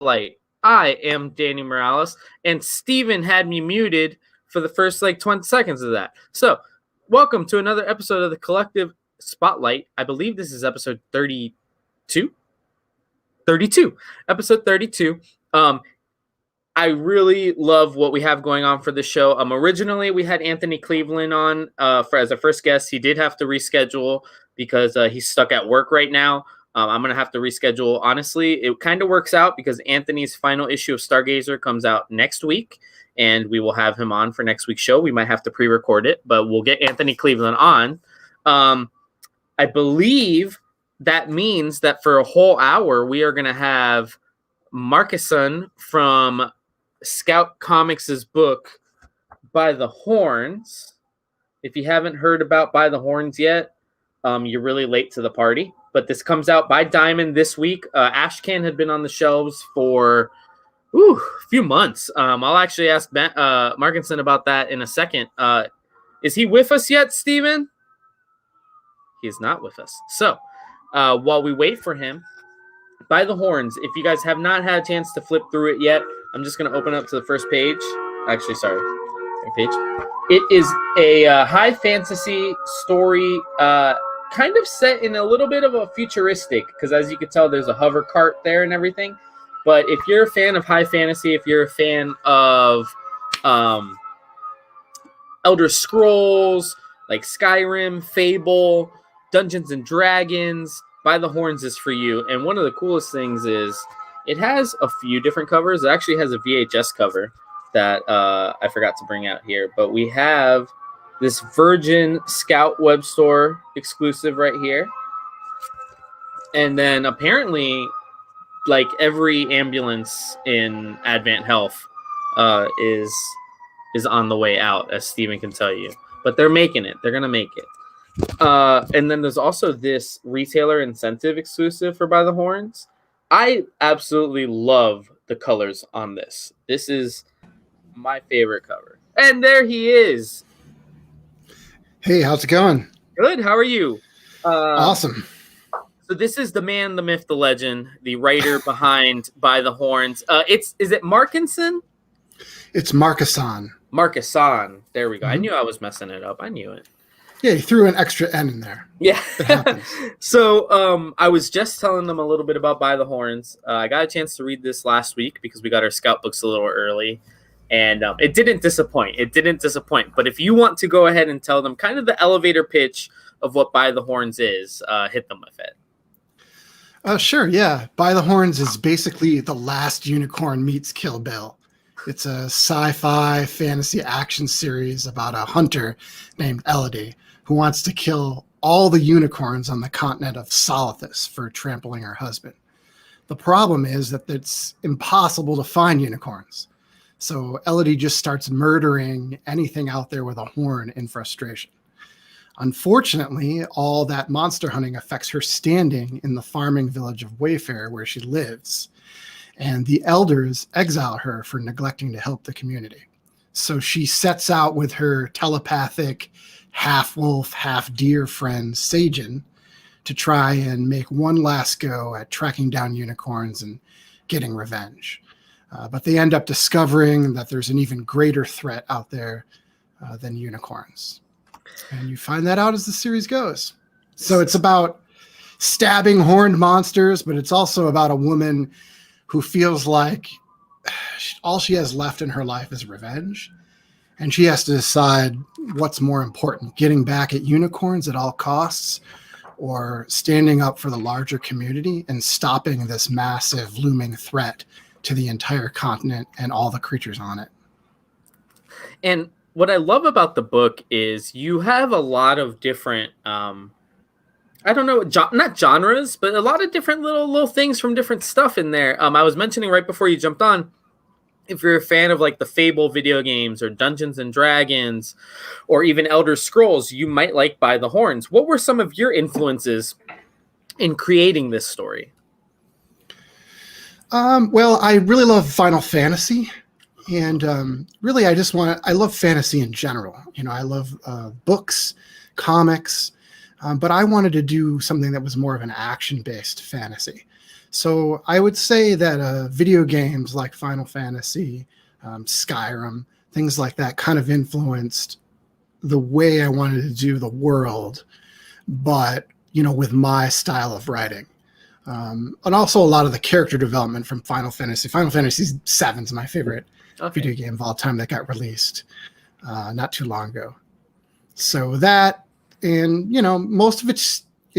Spotlight. I am Danny Morales, and Steven had me muted for the first 20 seconds of that. So, welcome to another episode of the Collective Spotlight. I believe this is episode 32. Episode 32. I really love what we have going on for this show. Originally, we had Anthony Clevland on as a first guest. He did have to reschedule because he's stuck at work right now. I'm going to have to reschedule. Honestly, it kind of works out because Anthony's final issue of Stargazer comes out next week, and we will have him on for next week's show. We might have to pre-record it, but we'll get Anthony Clevland on. I believe that means that for a whole hour, we are going to have Markisan from Scout Comics' book, By the Horns. If you haven't heard about By the Horns yet, you're really late to the party. But this comes out by Diamond this week. Ashcan had been on the shelves for a few months. I'll actually ask Markinson about that in a second. Is he with us yet, Steven? He's not with us. So while we wait for him, By the Horns, if you guys have not had a chance to flip through it yet, I'm just going to open up to the first page. Actually, sorry. Page. It is a high fantasy story, kind of set in a little bit of a futuristic, because as you can tell, there's a hover cart there and everything. But if you're a fan of high fantasy, if you're a fan of Elder Scrolls, like Skyrim, Fable, Dungeons and Dragons, By the Horns is for you. And one of the coolest things is it has a few different covers. It actually has a VHS cover that I forgot to bring out here. But we have this Virgin Scout web store exclusive right here. And then apparently, like every ambulance in Advent Health is on the way out, as Steven can tell you. But they're making it. They're going to make it. And then there's also this retailer incentive exclusive for By the Horns. I absolutely love the colors on this. This is my favorite cover. And there he is. Hey, how's it going? Good. How are you? Awesome. So this is the man, the myth, the legend, the writer behind By the Horns. Is it Markinson? It's Markisan. Markisan. There we go. Mm-hmm. I knew I was messing it up. I knew it. Yeah, you threw an extra N in there. Yeah. So I was just telling them a little bit about By the Horns. I got a chance to read this last week because we got our Scout books a little early. And it didn't disappoint. But if you want to go ahead and tell them kind of the elevator pitch of what By the Horns is, hit them with it. Sure, yeah. By the Horns is basically The Last Unicorn meets Kill Bill. It's a sci-fi fantasy action series about a hunter named Elodie who wants to kill all the unicorns on the continent of Solithus for trampling her husband. The problem is that it's impossible to find unicorns. So Elodie just starts murdering anything out there with a horn in frustration. Unfortunately, all that monster hunting affects her standing in the farming village of Wayfair where she lives. And the elders exile her for neglecting to help the community. So she sets out with her telepathic half-wolf, half-deer friend, Sajin, to try and make one last go at tracking down unicorns and getting revenge. But they end up discovering that there's an even greater threat out there than unicorns. And you find that out as the series goes. So it's about stabbing horned monsters, but it's also about a woman who feels like all she has left in her life is revenge. And she has to decide what's more important, getting back at unicorns at all costs or standing up for the larger community and stopping this massive looming threat to the entire continent and all the creatures on it. And what I love about the book is you have a lot of different, I don't know, not genres, but a lot of different little things from different stuff in there. I was mentioning right before you jumped on, if you're a fan of like the Fable video games or Dungeons and Dragons or even Elder Scrolls, you might like By the Horns. What were some of your influences in creating this story? Well, I really love Final Fantasy. And really, I love fantasy in general. You know, I love books, comics, but I wanted to do something that was more of an action-based fantasy. So I would say that video games like Final Fantasy, Skyrim, things like that kind of influenced the way I wanted to do the world, but, with my style of writing. And also a lot of the character development from Final Fantasy. Final Fantasy VII is my favorite video game of all time that got released not too long ago. So that, and, most of it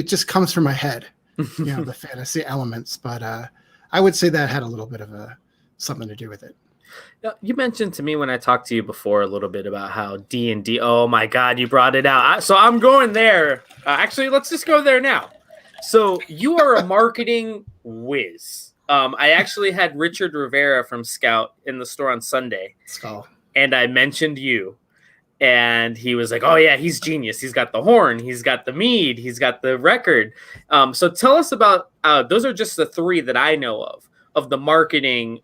just comes from my head. The fantasy elements, but I would say that had a little bit of something to do with it. You mentioned to me when I talked to you before a little bit about how D&D. Oh my God, you brought it out. So I'm going there. Actually, let's just go there now. So you are a marketing whiz. I actually had Richard Rivera from Scout in the store on Sunday, and I mentioned you. And he was like, oh, yeah, he's genius. He's got the horn. He's got the mead. He's got the record. So tell us about those are just the three that I know of the marketing,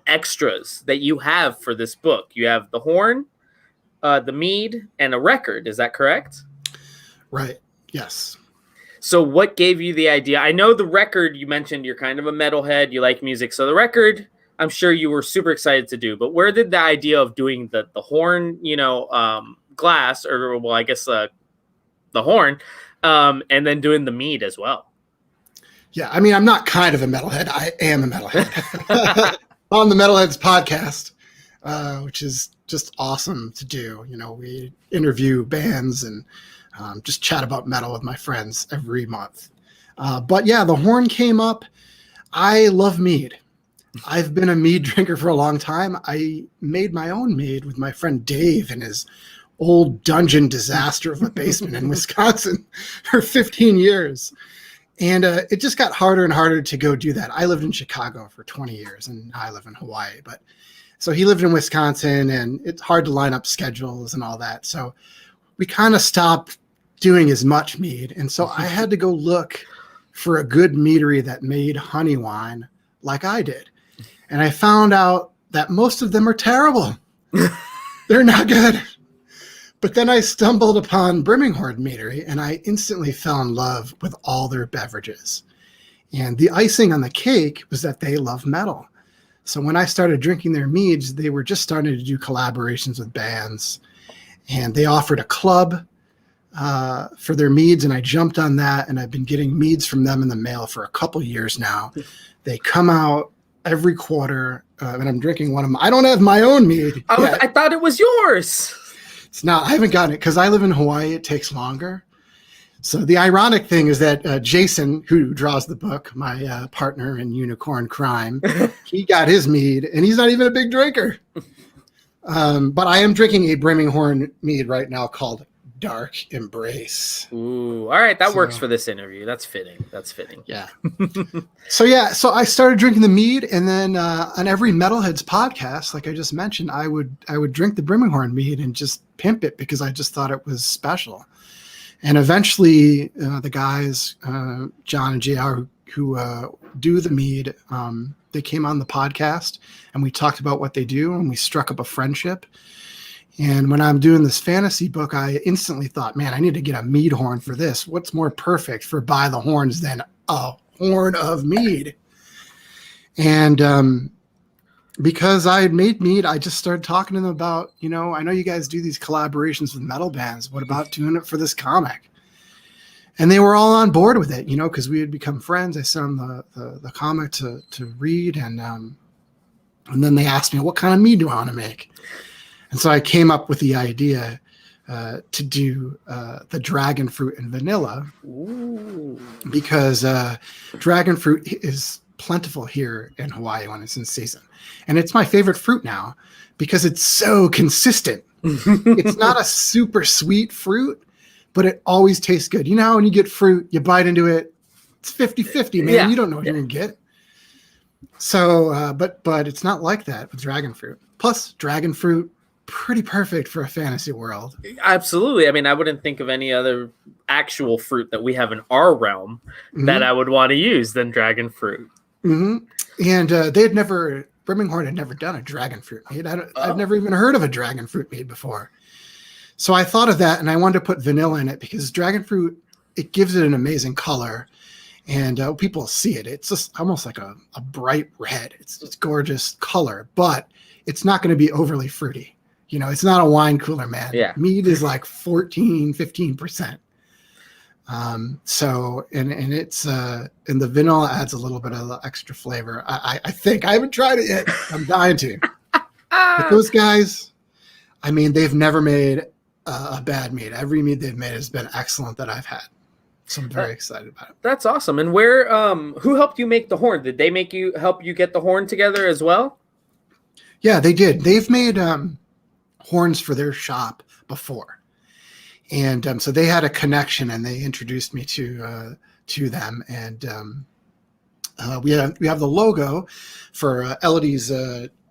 extras that you have for this book. You have the horn, the mead, and a record. Is that correct? Right. Yes. So what gave you the idea? I know the record, you mentioned you're kind of a metalhead. You like music. So the record, I'm sure you were super excited to do, but where did the idea of doing the horn, glass, or I guess the horn, and then doing the mead as well? Yeah, I mean, I'm not kind of a metalhead. I am a metalhead. On the Metalheads podcast, which is just awesome to do. We interview bands and just chat about metal with my friends every month. But yeah, the horn came up. I love mead. I've been a mead drinker for a long time. I made my own mead with my friend Dave in his old dungeon disaster of a basement in Wisconsin for 15 years. And it just got harder and harder to go do that. I lived in Chicago for 20 years, and I live in Hawaii. But so he lived in Wisconsin, and it's hard to line up schedules and all that. So we kind of stopped doing as much mead. And so I had to go look for a good meadery that made honey wine like I did. And I found out that most of them are terrible. They're not good. But then I stumbled upon Brimminghorn Meadery, and I instantly fell in love with all their beverages. And the icing on the cake was that they love metal. So when I started drinking their meads, they were just starting to do collaborations with bands. And they offered a club for their meads, and I jumped on that, and I've been getting meads from them in the mail for a couple years now. They come out every quarter, and I'm drinking one of them. I don't have my own mead. I thought it was yours. It's not. I haven't gotten it because I live in Hawaii. It takes longer. So the ironic thing is that Jason, who draws the book, my partner in Unicorn Crime, he got his mead, and he's not even a big drinker. But I am drinking a Brimminghorn mead right now called Dark Embrace. Ooh, all right, that works for this interview. That's fitting. Yeah. So I started drinking the mead, and then on every Metalheads podcast, like I just mentioned, I would drink the Brimminghorn mead and just pimp it because I just thought it was special. And eventually, the guys, John and JR, who do the mead, they came on the podcast, and we talked about what they do, and we struck up a friendship. And when I'm doing this fantasy book, I instantly thought, man, I need to get a mead horn for this. What's more perfect for By the Horns than a horn of mead? And because I had made mead, I just started talking to them about, I know you guys do these collaborations with metal bands. What about doing it for this comic? And they were all on board with it, because we had become friends. I sent them the comic to read. And then they asked me, what kind of mead do I want to make? And so I came up with the idea to do the dragon fruit and vanilla. Ooh. Because dragon fruit is plentiful here in Hawaii when it's in season. And it's my favorite fruit now because it's so consistent. It's not a super sweet fruit, but it always tastes good. How when you get fruit, you bite into it, it's 50-50, man. Yeah. You don't know what you're going to get. So, but it's not like that with dragon fruit. Plus, dragon fruit, pretty perfect for a fantasy world. Absolutely. I mean, I wouldn't think of any other actual fruit that we have in our realm that I would want to use than dragon fruit. Mm-hmm. And Brimminghorn had never done a dragon fruit mead. I've never even heard of a dragon fruit mead before. So I thought of that, and I wanted to put vanilla in it because dragon fruit, it gives it an amazing color. And people see it. It's just almost like a bright red. It's gorgeous color, but it's not going to be overly fruity. It's not a wine cooler, man. Yeah. Mead is like 14, 15%. So, and it's, and the vanilla adds a little bit of extra flavor. I think I haven't tried it yet. I'm dying to. But those guys, I mean, they've never made a bad mead. Every mead they've made has been excellent that I've had. So I'm very excited about it. That's awesome. And who helped you make the horn? Did they help you get the horn together as well? Yeah, they did. They've made horns for their shop before. And so they had a connection, and they introduced me to them. And we have the logo for Elodie's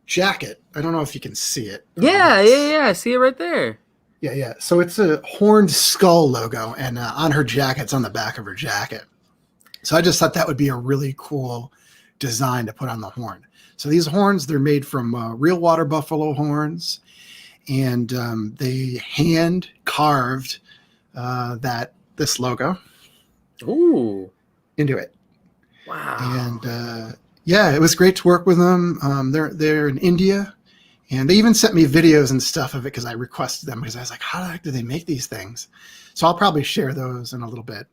jacket. I don't know if you can see it. Yeah. I see it right there. Yeah. So it's a horned skull logo, and on her jacket, it's on the back of her jacket. So I just thought that would be a really cool design to put on the horn. So these horns, they're made from real water buffalo horns, and they hand carved this logo into it. Wow. And it was great to work with them. They're in India. And they even sent me videos and stuff of it because I requested them, because I was like, how the heck do they make these things? So I'll probably share those in a little bit.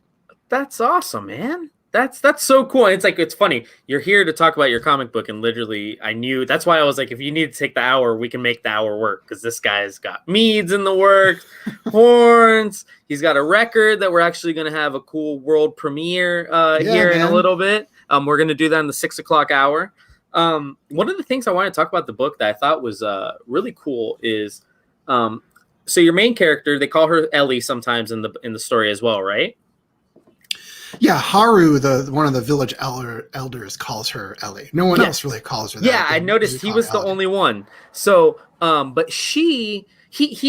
That's awesome, man. That's so cool. And it's funny. You're here to talk about your comic book, and literally I knew that's why I was like, if you need to take the hour, we can make the hour work, because this guy's got meads in the works, horns. He's got a record that we're actually going to have a cool world premiere here in a little bit. We're going to do that in the 6 o'clock hour. One of the things I want to talk about the book that I thought was really cool is, so your main character, they call her Ellie sometimes in the story as well, right? Yeah, Haru, one of the village elders, calls her Ellie. No one else really calls her that. Yeah, I noticed he was the only one. So, but he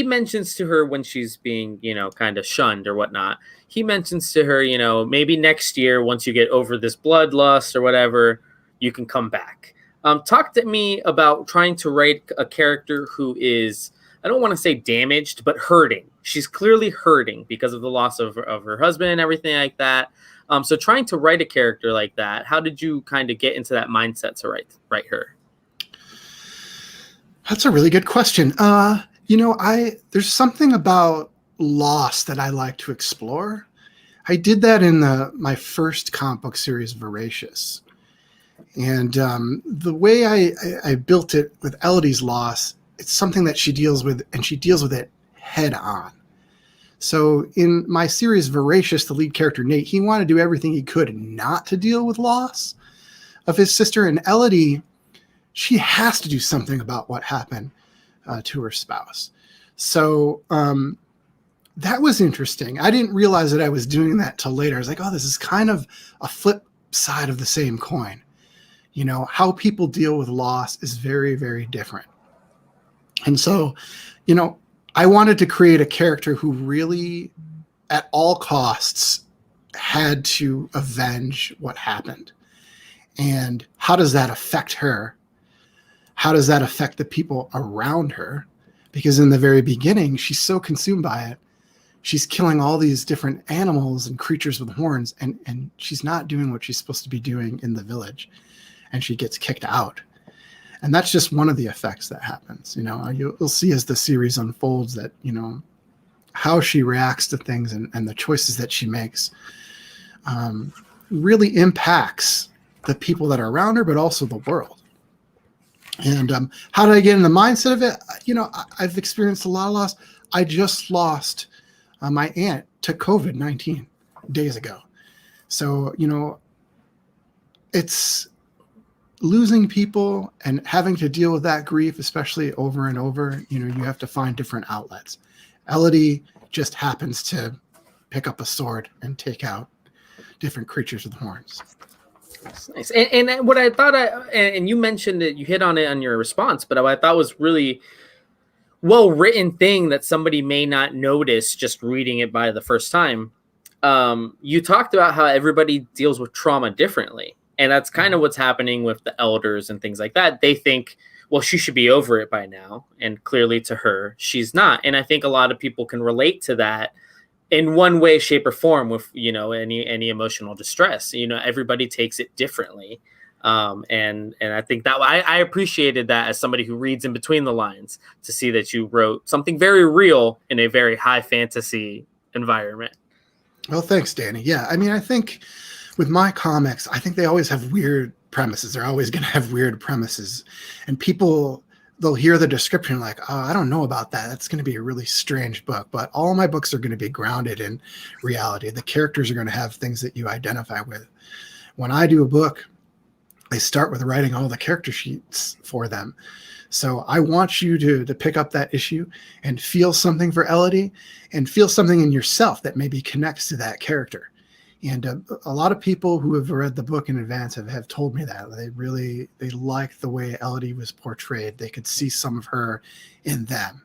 mentions to her when she's being, kind of shunned or whatnot. He mentions to her, maybe next year, once you get over this bloodlust or whatever, you can come back. Talk to me about trying to write a character who is, I don't want to say damaged, but hurting. She's clearly hurting because of the loss of her husband and everything like that. So trying to write a character like that, how did you kind of get into that mindset to write her? That's a really good question. There's something about loss that I like to explore. I did that in my first comic book series, Voracious. And the way I built it with Elodie's loss, it's something that she deals with, and she deals with it head on. So in my series, Voracious, the lead character, Nate, he wanted to do everything he could not to deal with loss of his sister. And Elodie, she has to do something about what happened to her spouse. So that was interesting. I didn't realize that I was doing that till later. I was like, oh, this is kind of a flip side of the same coin. How people deal with loss is very, very different. And so, I wanted to create a character who really, at all costs, had to avenge what happened. And how does that affect her? How does that affect the people around her? Because in the very beginning, she's so consumed by it. She's killing all these different animals and creatures with horns, and she's not doing what she's supposed to be doing in the village. And she gets kicked out. And that's just one of the effects that happens. You'll see as the series unfolds that, how she reacts to things and the choices that she makes really impacts the people that are around her, but also the world. And how did I get in the mindset of it? I've experienced a lot of loss. I just lost my aunt to COVID-19 days ago. So, it's losing people and having to deal with that grief, especially over and over. You have to find different outlets. Elodie just happens to pick up a sword and take out different creatures with horns. That's nice. And what I thought, and you mentioned it, you hit on it on your response, but what I thought was really well-written thing that somebody may not notice just reading it by the first time. You talked about how everybody deals with trauma differently. And that's kind of what's happening with the elders and things like that. They think, well, she should be over it by now. And clearly to her, she's not. And I think a lot of people can relate to that in one way, shape, or form with, any emotional distress. Everybody takes it differently. And I think that I appreciated that as somebody who reads in between the lines, to see that you wrote something very real in a very high fantasy environment. Well, thanks, Danny. Yeah, I mean, I think with my comics, I think they always have weird premises. They're always going to have weird premises, and people, they'll hear the description like, oh, I don't know about that. That's going to be a really strange book. But all my books are going to be grounded in reality. The characters are going to have things that you identify with. When I do a book, I start with writing all the character sheets for them. So I want you to pick up that issue and feel something for Elodie, and feel something in yourself that maybe connects to that character. And a lot of people who have read the book in advance have told me that they liked the way Elodie was portrayed. They could see some of her in them.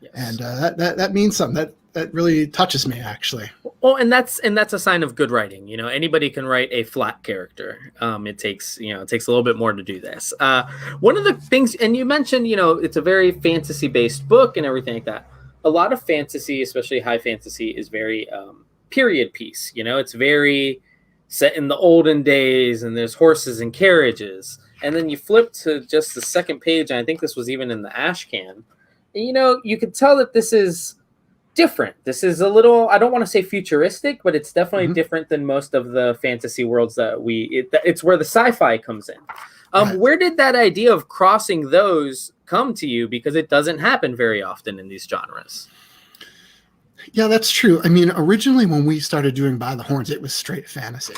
Yes. And that means something. That really touches me, actually. Well, and that's a sign of good writing. Anybody can write a flat character. It takes a little bit more to do this. One of the things, and you mentioned, it's a very fantasy based book and everything like that. A lot of fantasy, especially high fantasy, is very period piece. It's very set in the olden days, and there's horses and carriages. And then you flip to just the second page, and I think this was even in the ash can. And, you could tell that this is different. This is a little, I don't want to say futuristic, but it's definitely different than most of the fantasy worlds that it's where the sci-fi comes in. Right. Where did that idea of crossing those come to you? Because it doesn't happen very often in these genres. Yeah, that's true. I mean, originally when we started doing By the Horns, it was straight fantasy.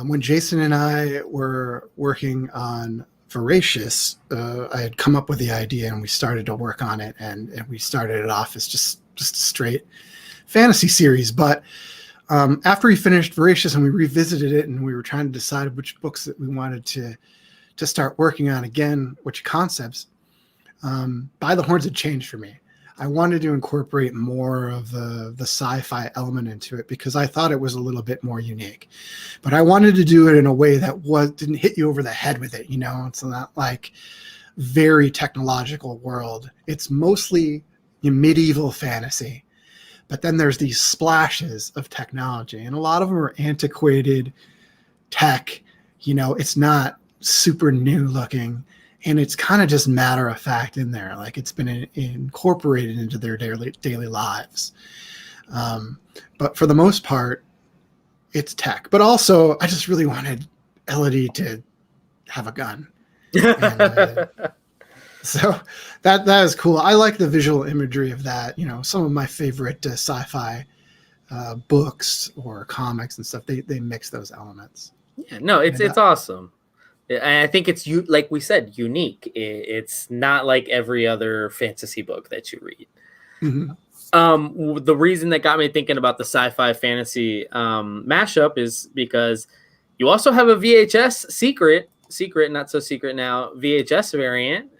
When Jason and I were working on Voracious, I had come up with the idea, and we started to work on it, and we started it off as just a straight fantasy series. But after we finished Voracious and we revisited it, and we were trying to decide which books that we wanted to start working on again, which concepts, By the Horns had changed for me. I wanted to incorporate more of the sci-fi element into it, because I thought it was a little bit more unique. But I wanted to do it in a way that didn't hit you over the head with it. It's not like very technological world. It's mostly medieval fantasy. But then there's these splashes of technology, and a lot of them are antiquated tech. It's not super new looking. And it's kind of just matter of fact in there, like it's been incorporated into their daily lives. But for the most part, it's tech. But also, I just really wanted Elodie to have a gun. And, so that is cool. I like the visual imagery of that. Some of my favorite sci-fi books or comics and stuff, they mix those elements. Yeah, no, it's awesome. I think it's, like we said, unique. It's not like every other fantasy book that you read. Mm-hmm. The reason that got me thinking about the sci-fi fantasy mashup is because you also have a VHS secret, not so secret now, VHS variant.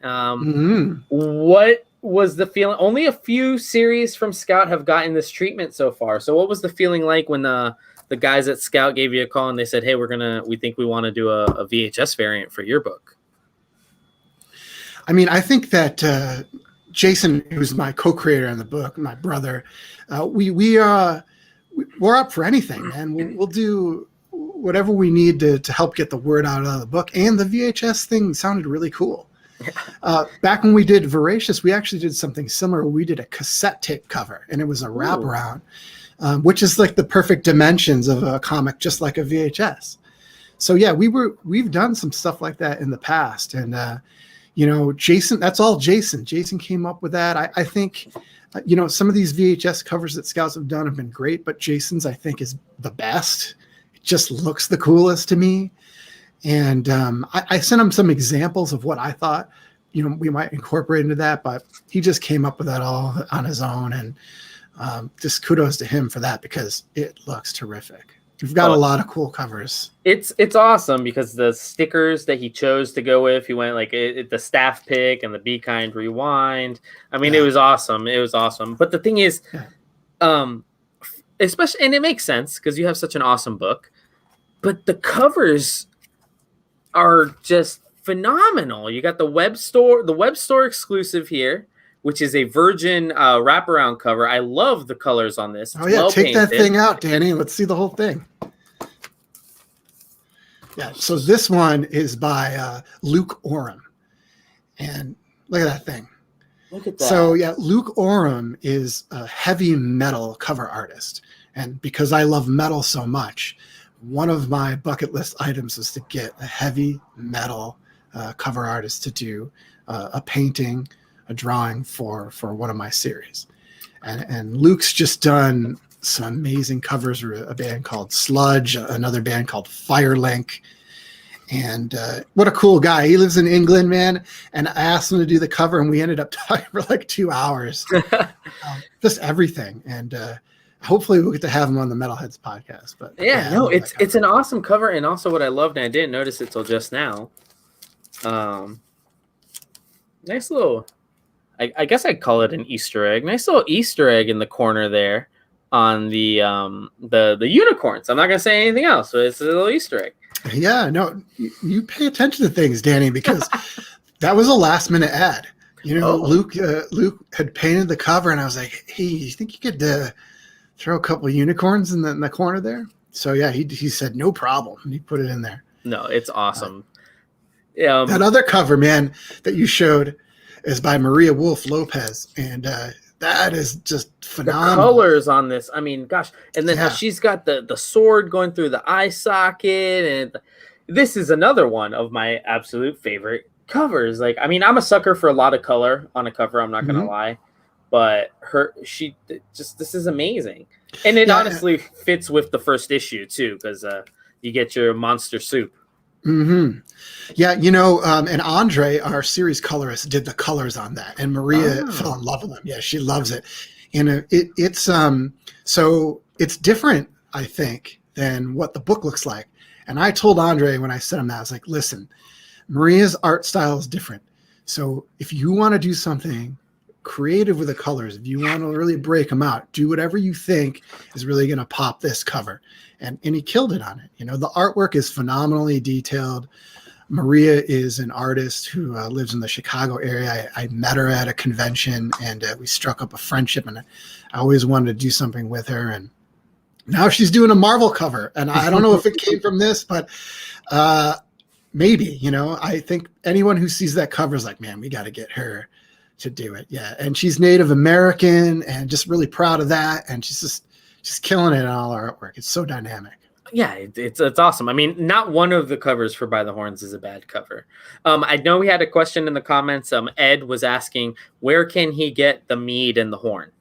What was the feeling? Only a few series from Scout have gotten this treatment so far. So what was the feeling like when the guys at Scout gave you a call and they said, hey, we think we want to do a VHS variant for your book? I mean, I think that Jason, who's my co-creator on the book, my brother, we're up for anything, man. We'll do whatever we need to help get the word out of the book. And the VHS thing sounded really cool. Back when we did Voracious, we actually did something similar. We did a cassette tape cover, and it was a wraparound. Which is like the perfect dimensions of a comic, just like a VHS. So yeah, we've done some stuff like that in the past, and Jason, that's all Jason. Jason came up with that. I think, some of these VHS covers that Scouts have done have been great, but Jason's, I think, is the best. It just looks the coolest to me. And I sent him some examples of what I thought, we might incorporate into that, but he just came up with that all on his own, and just kudos to him for that, because it looks terrific. We've got a lot of cool covers. It's awesome, because the stickers that he chose to go with, he went like the staff pick and the Be Kind Rewind. I mean, It was awesome. It was awesome. But the thing is, especially, and it makes sense because you have such an awesome book, but the covers are just phenomenal. You got the web store exclusive here which is a Virgin wraparound cover. I love the colors on this. It's take that thing out, Danny. Let's see the whole thing. Yeah, so this one is by Luke Oram. And look at that thing. Look at that. So, yeah, Luke Oram is a heavy metal cover artist. And because I love metal so much, one of my bucket list items is to get a heavy metal cover artist to do a painting, a drawing for one of my series. And Luke's just done some amazing covers for a band called Sludge, another band called Firelink. And what a cool guy. He lives in England, man. And I asked him to do the cover, and we ended up talking for like 2 hours. Just everything. And hopefully we'll get to have him on the Metalheads podcast. But yeah, no, it's an awesome cover. And also what I loved, and I didn't notice it till just now. Nice little, I guess I'd call it an Easter egg. Nice little Easter egg in the corner there on the unicorns. I'm not gonna say anything else, but it's a little Easter egg. Yeah, no, you pay attention to things, Danny, because that was a last minute ad. You know, Luke had painted the cover, and I was like, "Hey, you think you could throw a couple of unicorns in the corner there?" So yeah, he said no problem, and he put it in there. No, it's awesome. That other cover, man, that you showed is by Maria Wolf Lopez, and that is just phenomenal. The colors on this, I mean, gosh. And then she's got the sword going through the eye socket, and this is another one of my absolute favorite covers. Like, I mean, I'm a sucker for a lot of color on a cover, I'm not gonna lie, but this is amazing. And it honestly fits with the first issue too, because you get your monster soup. Yeah, you know, and Andre, our series colorist, did the colors on that, and Maria fell in love with them. Yeah, she loves it, and it's so it's different, I think, than what the book looks like. And I told Andre when I sent him that, I was like, listen, Maria's art style is different. So if you want to do something creative with the colors, if you want to really break them out, do whatever you think is really going to pop this cover. And he killed it on it. You know, the artwork is phenomenally detailed. Maria is an artist who lives in the Chicago area. I met her at a convention, and we struck up a friendship, and I always wanted to do something with her. And now she's doing a Marvel cover, and I don't know if it came from this, but maybe, you know, I think anyone who sees that cover is like, man, we got to get her to do it. Yeah. And she's Native American, and just really proud of that. And she's killing it in all our artwork. It's so dynamic. Yeah, it's awesome. I mean, not one of the covers for By the Horns is a bad cover. I know we had a question in the comments. Ed was asking, where can he get the mead and the horn?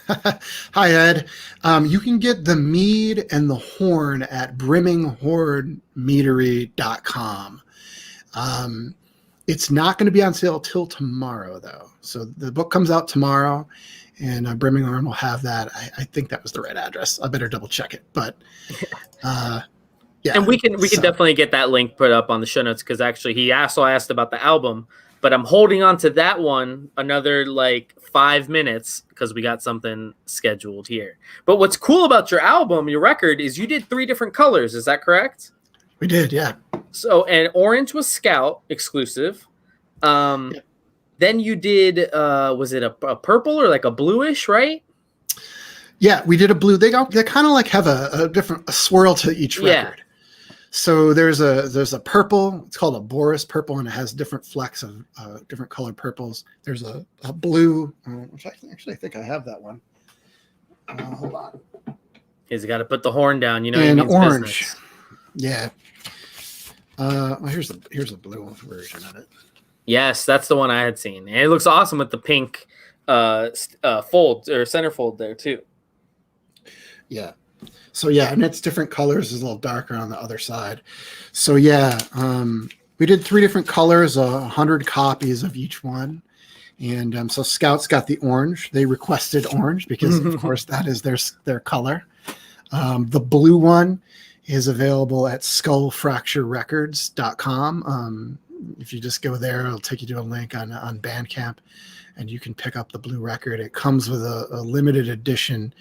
Hi, Ed. You can get the mead and the horn at brimminghornmeadery.com. It's not going to be on sale till tomorrow, though. So the book comes out tomorrow, and Birmingham will have that. I think that was the right address. I better double check it. But yeah, and we can definitely get that link put up on the show notes, because actually he also asked about the album, but I'm holding on to that one another like 5 minutes because we got something scheduled here. But what's cool about your album, your record, is you did 3 different colors. Is that correct? We did, yeah. So, and orange was Scout exclusive. Yeah. Then you did, was it a purple or like a bluish, right? Yeah, we did a blue. They kind of like have a different swirl to each record. Yeah. So there's a purple. It's called a Boris purple, and it has different flecks of different colored purples. There's a blue, which I think I have that one. Hold on. He's got to put the horn down, you know. And orange. Business. Yeah. Well, here's a blue version of it. Yes, that's the one I had seen. And it looks awesome with the pink fold or centerfold there too. Yeah. So yeah, and it's different colors. It's a little darker on the other side. So yeah, we did 3 different colors, 100 copies of each one. And so Scout's got the orange. They requested orange because, of course, that is their color. The blue one is available at skullfracturerecords.com. If you just go there, it'll take you to a link on Bandcamp, and you can pick up the blue record. It comes with a limited edition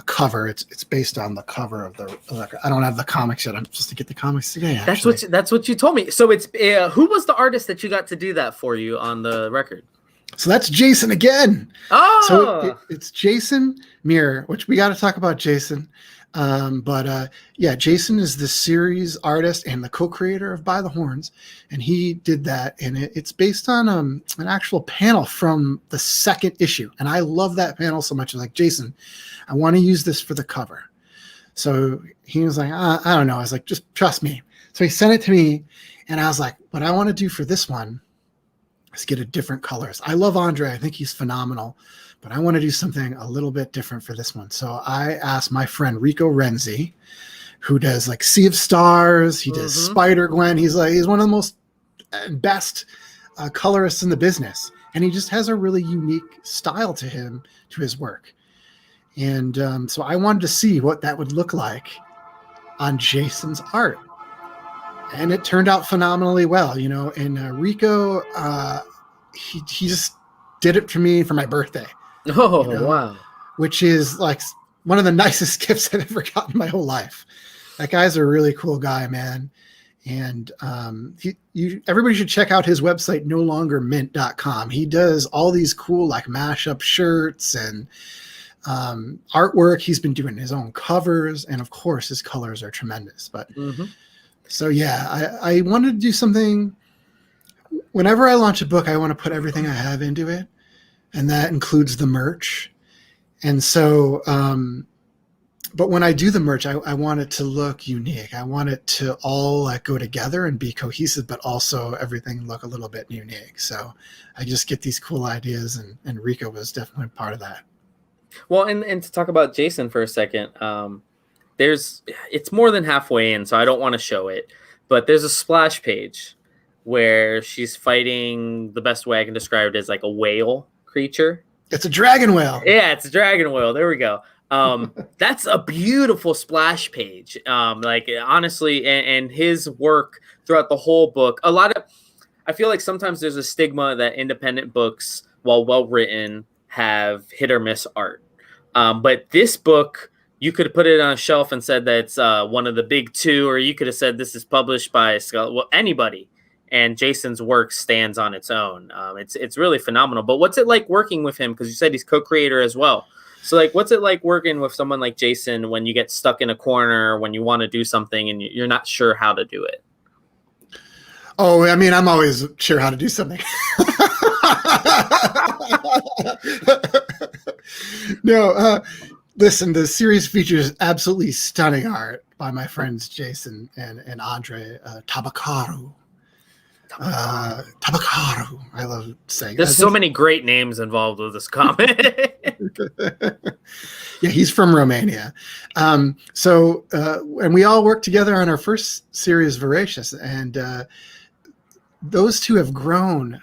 cover. It's based on the cover of the record. I don't have the comics yet. I'm supposed to get the comics today. Actually. That's what you told me. So it's who was the artist that you got to do that for you on the record? So that's Jason again. So Oh, it's Jason Muir, which we got to talk about Jason. Yeah, Jason is the series artist and the co-creator of By the Horns, and he did that, and it's based on an actual panel from the second issue, and I love that panel so much. I'm like, Jason, I want to use this for the cover. So he was like, I don't know. I was like, just trust me. So he sent it to me, and I was like, what I want to do for this one is get a different colors. I love Andre. I think he's phenomenal, but I want to do something a little bit different for this one. So I asked my friend Rico Renzi, who does like Sea of Stars. He does Spider-Gwen. He's one of the most best colorists in the business. And he just has a really unique style to him, to his work. And so I wanted to see what that would look like on Jason's art. And it turned out phenomenally well, you know. And Rico, he just did it for me for my birthday. oh, You know? wow. Which is like one of the nicest gifts I've ever gotten in my whole life. That guy's a really cool guy, man. And everybody should check out his website, nolongermint.com. He does all these cool like mashup shirts and artwork. He's been doing his own covers, and of course his colors are tremendous. But so yeah, I wanted to do something. Whenever I launch a book, I want to put everything I have into it, and that includes the merch. And so but when I do the merch, I want it to look unique. I want it to all like go together and be cohesive, but also everything look a little bit unique. So I just get these cool ideas, and Rico was definitely part of that. Well, and to talk about Jason for a second, it's more than halfway in, so I don't want to show it, but there's a splash page where she's fighting, the best way I can describe it is like a whale creature. It's a dragon whale. Yeah, it's a dragon whale. There we go. That's a beautiful splash page. Like honestly, and his work throughout the whole book, I feel like sometimes there's a stigma that independent books, while well written, have hit or miss art. But this book, you could have put it on a shelf and said that it's one of the big two, or you could have said this is published by anybody. And Jason's work stands on its own. It's really phenomenal. But what's it like working with him? Because you said he's co-creator as well. So like, what's it like working with someone like Jason when you get stuck in a corner, when you want to do something and you're not sure how to do it? Oh, I mean, I'm always sure how to do something. No, listen, the series features absolutely stunning art by my friends Jason and Andre Tabakaru. Tabakaru. I love saying There's so many great names involved with this comic. Yeah, he's from Romania. And we all worked together on our first series, Voracious, and those two have grown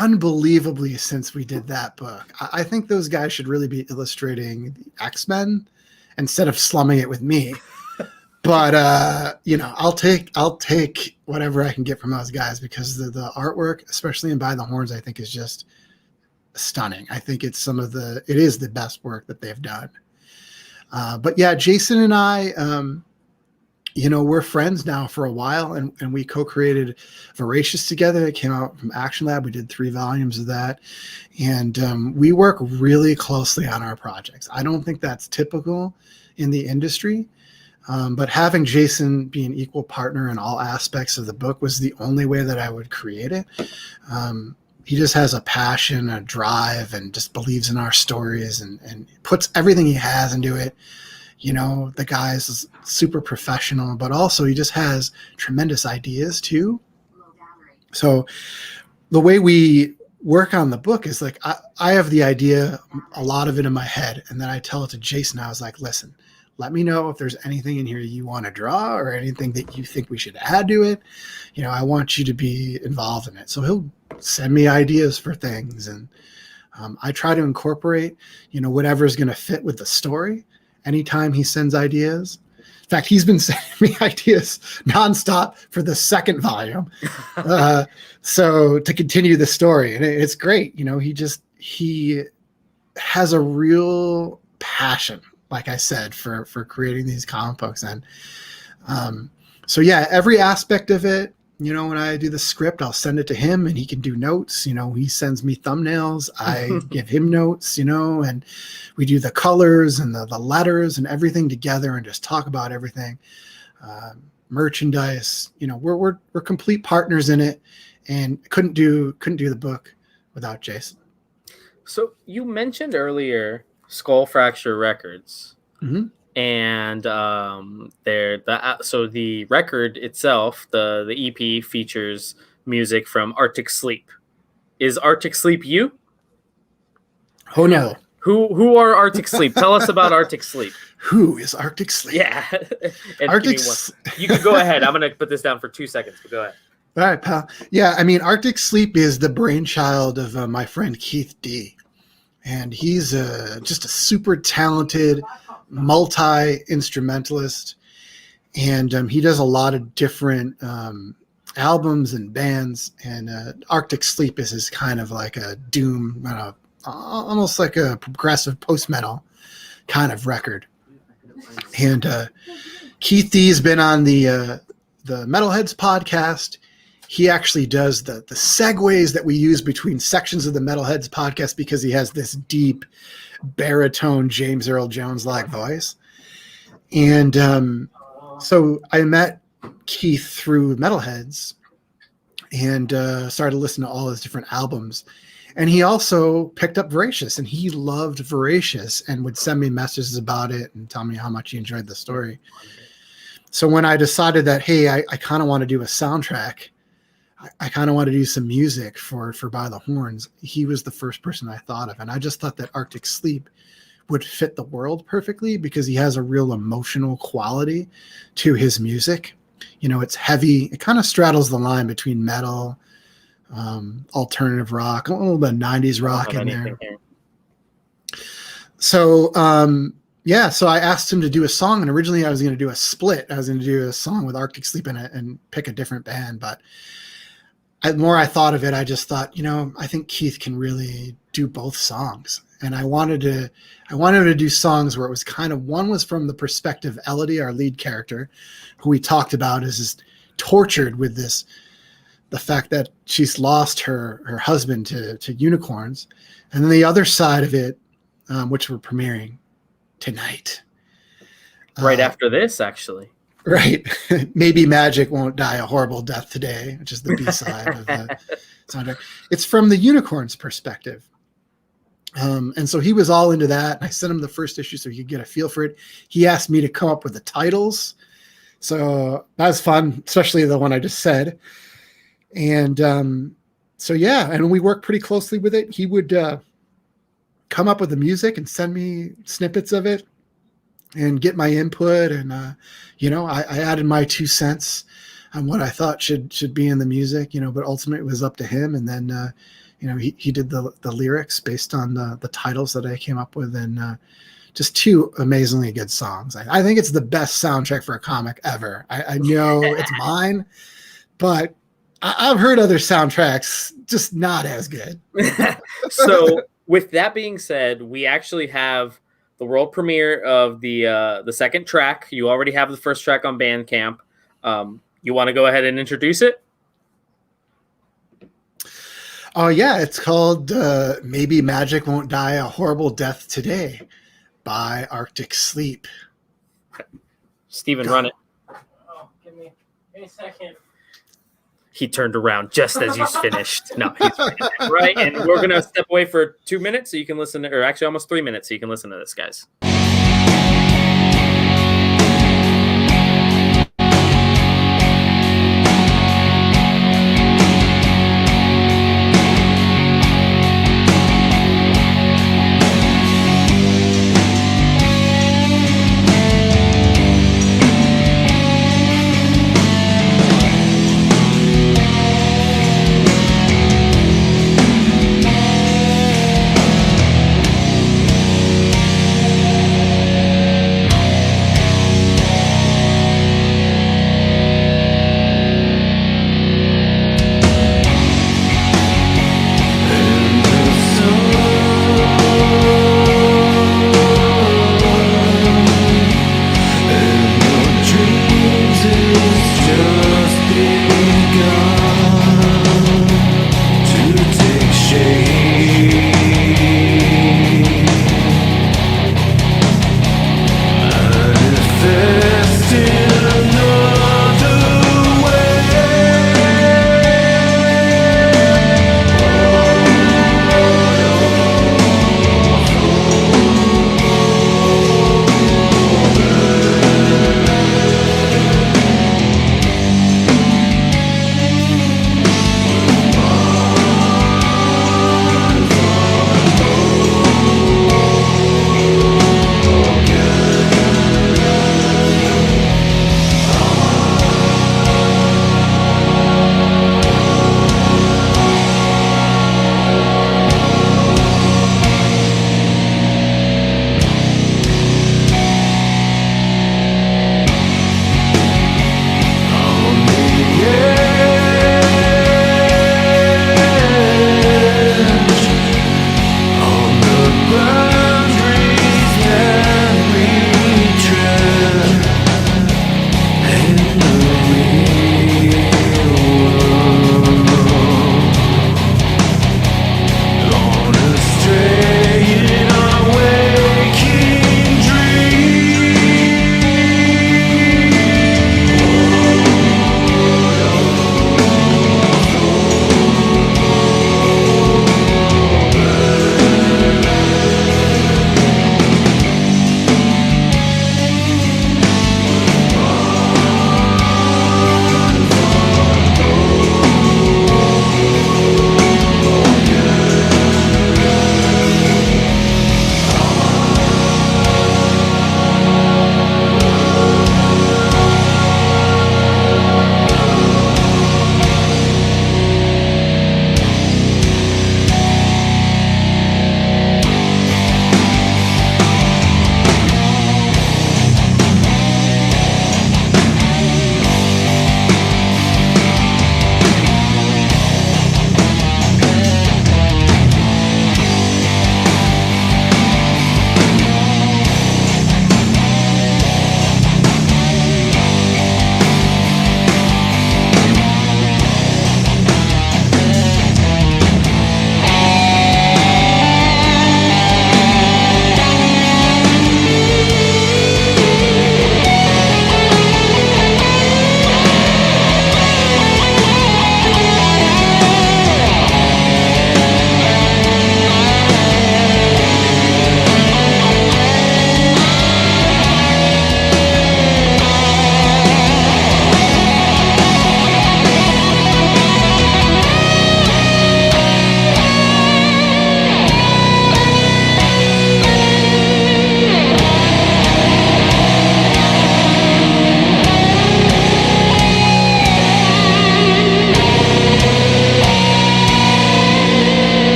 unbelievably since we did that book. I think those guys should really be illustrating the X-Men instead of slumming it with me. But I'll take whatever I can get from those guys, because the artwork, especially in By the Horns, I think is just stunning. I think it is the best work that they've done. But yeah, Jason and I, we're friends now for a while, and we co-created Voracious together. It came out from Action Lab. We did 3 volumes of that, and we work really closely on our projects. I don't think that's typical in the industry. But having Jason be an equal partner in all aspects of the book was the only way that I would create it. He just has a passion, a drive, and just believes in our stories and puts everything he has into it. You know, the guy is super professional, but also he just has tremendous ideas too. So the way we work on the book is like, I have the idea, a lot of it in my head, and then I tell it to Jason. I was like, listen, let me know if there's anything in here you want to draw or anything that you think we should add to it. I want you to be involved in it. So he'll send me ideas for things. And I try to incorporate, whatever's going to fit with the story anytime he sends ideas. In fact, he's been sending me ideas nonstop for the second volume. So to continue the story, and it's great. He has a real passion, like I said, for creating these comic books. And so yeah, every aspect of it, when I do the script, I'll send it to him and he can do notes. He sends me thumbnails. I give him notes, and we do the colors and the letters and everything together and just talk about everything. Merchandise, we're complete partners in it, and couldn't do the book without Jason. So you mentioned earlier Skull Fracture Records. Mm-hmm. And so the record itself, the EP features music from Arctic Sleep. Is Arctic Sleep you? Oh no. Who are Arctic Sleep? Tell us about Arctic Sleep. Who is Arctic Sleep? Yeah. You can go ahead. I'm going to put this down for 2 seconds, but go ahead. All right, pal. Yeah, Arctic Sleep is the brainchild of my friend Keith D. And he's just a super talented multi-instrumentalist, and he does a lot of different albums and bands, and Arctic Sleep is his kind of like a doom, almost like a progressive post-metal kind of record. And Keith D has been on the Metalheads podcast. He actually does the segues that we use between sections of the Metalheads podcast because he has this deep baritone James Earl Jones-like voice. And so I met Keith through Metalheads and started listening to all his different albums. And he also picked up Voracious, and he loved Voracious and would send me messages about it and tell me how much he enjoyed the story. So when I decided that, hey, I kind of want to do a soundtrack, I kind of want to do some music for By the Horns, he was the first person I thought of. And I just thought that Arctic Sleep would fit the world perfectly because he has a real emotional quality to his music. It's heavy. It kind of straddles the line between metal, alternative rock, a little bit of 90s rock in there. So, so I asked him to do a song, and originally I was going to do a split. I was going to do a song with Arctic Sleep in it and pick a different band, but the more I thought of it, I just thought, I think Keith can really do both songs. And I wanted to do songs where it was kind of, one was from the perspective of Elodie, our lead character, who we talked about is tortured with the fact that she's lost her husband to unicorns. And then the other side of it, which we're premiering tonight. Right after this, actually. Right. Maybe Magic Won't Die a Horrible Death Today, which is the B-side of the soundtrack. It's from the unicorn's perspective. And so he was all into that. I sent him the first issue so he could get a feel for it. He asked me to come up with the titles. So that was fun, especially the one I just said. And and we worked pretty closely with it. He would come up with the music and send me snippets of it and get my input. And, I added my 2 cents on what I thought should be in the music, but ultimately it was up to him. And then, he did the lyrics based on the titles that I came up with, and just 2 amazingly good songs. I think it's the best soundtrack for a comic ever. I know it's mine, but I've heard other soundtracks just not as good. So with that being said, we actually have the world premiere of the second track. You already have the first track on Bandcamp. You want to go ahead and introduce it? Oh, yeah. It's called Maybe Magic Won't Die a Horrible Death Today by Arctic Sleep. Steven, run it. Oh, give me a second. He turned around just as you finished. No, he's right. And we're going to step away for 2 minutes so you can listen to, or actually almost 3 minutes so you can listen to this, guys.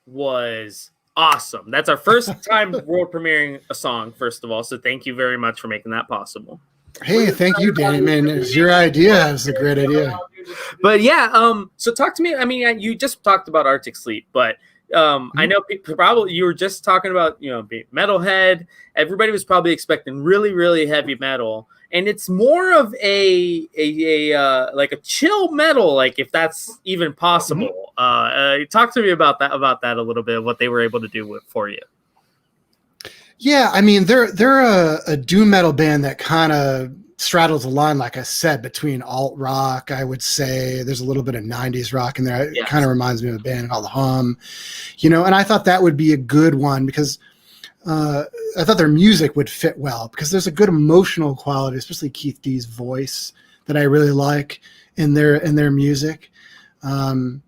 was awesome. That's our first time world premiering a song, first of all. So thank you very much for making that possible. Hey, thank you, Danny. Man, it was your idea. It was a great idea. But yeah, so talk to me. I mean, you just talked about Arctic Sleep, but I know probably you were just talking about, metalhead. Everybody was probably expecting really, really heavy metal, and it's more of a like a chill metal, like if that's even possible. Talk to me about that a little bit, what they were able to do for you. Yeah, I mean, they're a doom metal band that kind of straddles the line, like I said, between alt rock. I would say there's a little bit of 90s rock in there. It kind of reminds me of a band called Hum, and I thought that would be a good one because I thought their music would fit well because there's a good emotional quality, especially Keith D's voice, that I really like in their music. The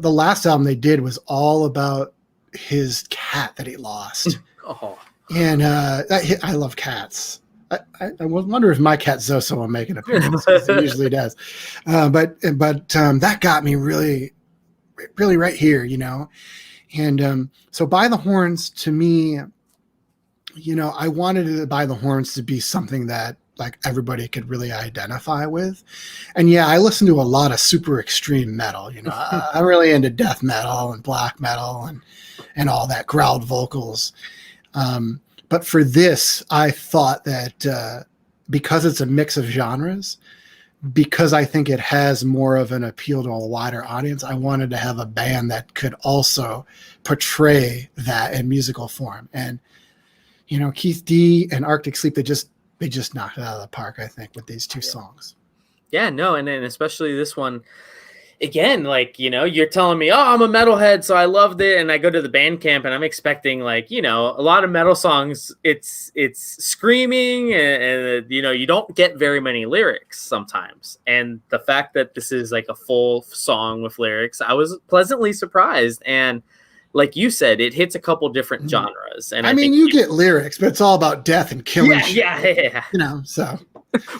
last album they did was all about his cat that he lost. Oh. And I love cats. I wonder if my cat Zoso will make an appearance. It usually does. But that got me really, really right here, And so By the Horns, to me, I wanted By the Horns to be something that like everybody could really identify with. And yeah, I listen to a lot of super extreme metal. I'm really into death metal and black metal and all that growled vocals. But for this, I thought that because it's a mix of genres, because I think it has more of an appeal to a wider audience, I wanted to have a band that could also portray that in musical form. And, Keith D and Arctic Sleep, they just knocked it out of the park, I think, with these two songs. Yeah, no, and then especially this one. Again, like, you're telling me, oh, I'm a metalhead, so I loved it. And I go to the band camp and I'm expecting like, a lot of metal songs, it's screaming and you don't get very many lyrics sometimes. And the fact that this is like a full song with lyrics, I was pleasantly surprised. And like you said, it hits a couple different genres. And I mean, you get lyrics, but it's all about death and killing. Yeah. So.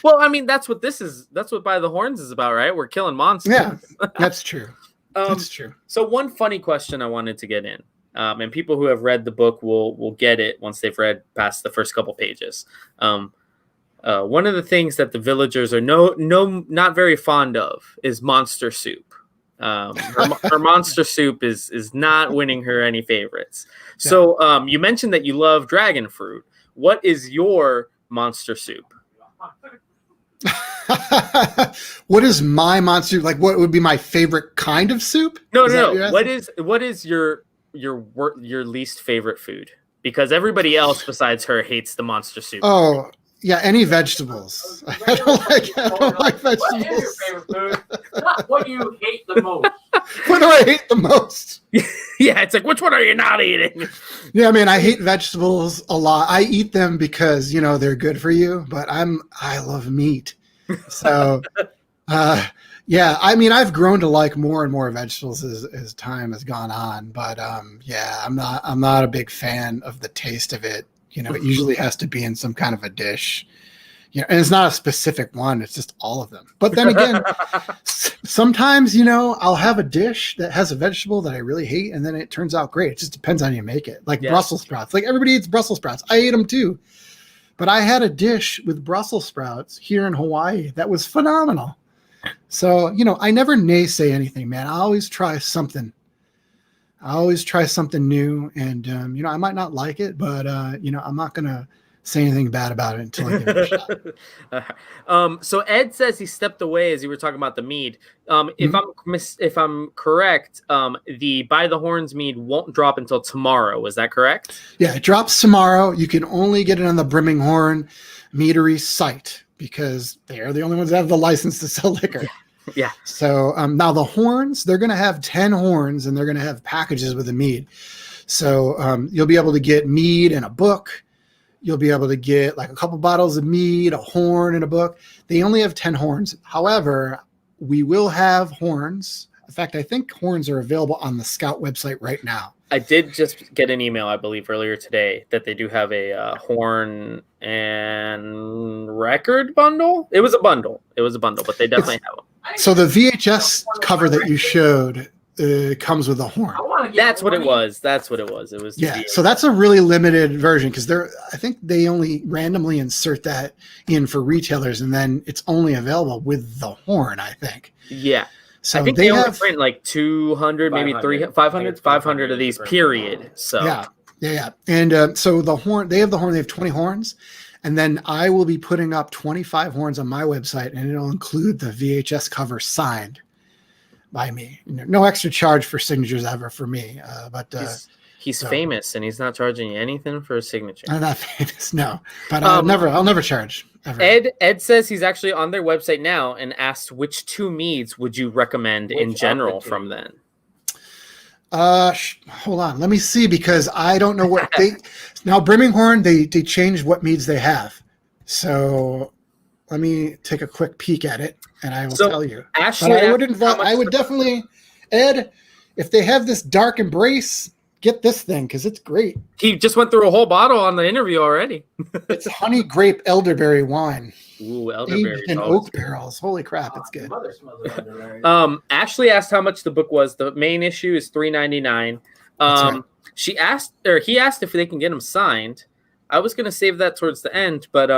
Well, I mean, that's what By the Horns is about, right? We're killing monsters. Yeah, that's true. That's true. So one funny question I wanted to get in, and people who have read the book will get it once they've read past the first couple pages. One of the things that the villagers are not very fond of is monster soup. Her monster soup is not winning her any favorites. Yeah. So you mentioned that you love dragon fruit. What is your monster soup? What is my monster? Like, what would be my favorite kind of soup? No. What is your least favorite food? Because everybody else besides her hates the monster soup. Oh yeah, any vegetables. I don't like vegetables. What is your favorite food? Not what you hate the most. What do I hate the most? Yeah, it's like, which one are you not eating? Yeah, man, I hate vegetables a lot. I eat them because they're good for you, but I love meat. So yeah, I mean, I've grown to like more and more vegetables as time has gone on, but yeah, I'm not a big fan of the taste of it. It usually has to be in some kind of a dish. And it's not a specific one. It's just all of them. But then again, sometimes, I'll have a dish that has a vegetable that I really hate, and then it turns out great. It just depends on how you make it. Like Brussels sprouts. Like everybody eats Brussels sprouts. I ate them too. But I had a dish with Brussels sprouts here in Hawaii that was phenomenal. So, I never naysay anything, man. I always try something. New, and I might not like it, but I'm not gonna say anything bad about it until I give it a shot. So Ed says he stepped away as you were talking about the mead. If I'm correct, the By the Horns mead won't drop until tomorrow. Is that correct? Yeah, it drops tomorrow. You can only get it on the Brimming Horn Meadery site because they are the only ones that have the license to sell liquor. Yeah. So now the horns, they're going to have 10 horns and they're going to have packages with the mead. So you'll be able to get mead and a book. You'll be able to get like a couple bottles of mead, a horn, and a book. They only have 10 horns. However, we will have horns. In fact, I think horns are available on the Scout website right now. I did just get an email, I believe, earlier today that they do have a horn and record bundle. It was a bundle, but they definitely have them. So the VHS cover that you showed, comes with a horn. I want to get That's what it horny. was. That's what it was. It was. the Yeah, VHS. so that's a really limited version because I think they only randomly insert that in for retailers, and then it's only available with the horn, I think. Yeah. So I think they only print like 200, maybe 300, 500 of these, period. So yeah. And so the horn, they have 20 horns. And then I will be putting up 25 horns on my website, and it'll include the VHS cover signed by me. No extra charge for signatures ever for me. But he's famous, and he's not charging you anything for a signature. I'm not famous, no. But I'll never charge. Ever. Ed says he's actually on their website now and asked which 2 meads would you recommend in general from then. Hold on, let me see, because I don't know what they now. Brimminghorn, they changed what meads they have, so let me take a quick peek at it, and I will tell you. Ashley, but I would definitely, Ed, if they have this Dark Embrace, get this thing because it's great. He just went through a whole bottle on the interview already. It's honey grape elderberry wine. Ooh, elderberry in oak barrels. Holy crap, it's good. Mother smells like elderberry. Ashley asked how much the book was. The main issue is $3.99. Right. He asked if they can get them signed. I was gonna save that towards the end, but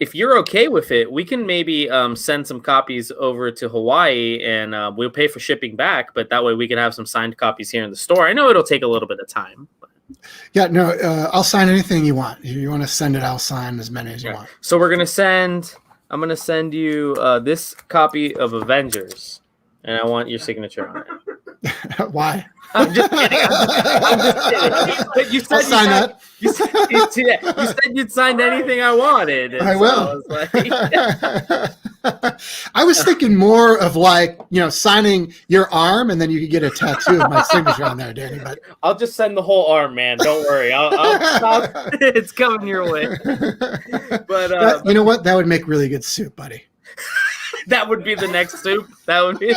if you're okay with it, we can maybe send some copies over to Hawaii, and we'll pay for shipping back. But that way, we can have some signed copies here in the store. I know it'll take a little bit of time. But. Yeah, no, I'll sign anything you want. If you want to send it, I'll sign as many as you want. So I'm gonna send you this copy of Avengers, and I want your signature on it. Why? I'm just kidding. But you said that. You said you'd sign anything I wanted. I will. I I was thinking more of signing your arm, and then you could get a tattoo of my signature on there, Danny. But I'll just send the whole arm, man. Don't worry. It's coming your way. But you know what? That would make really good soup, buddy. That would be the next soup. That would be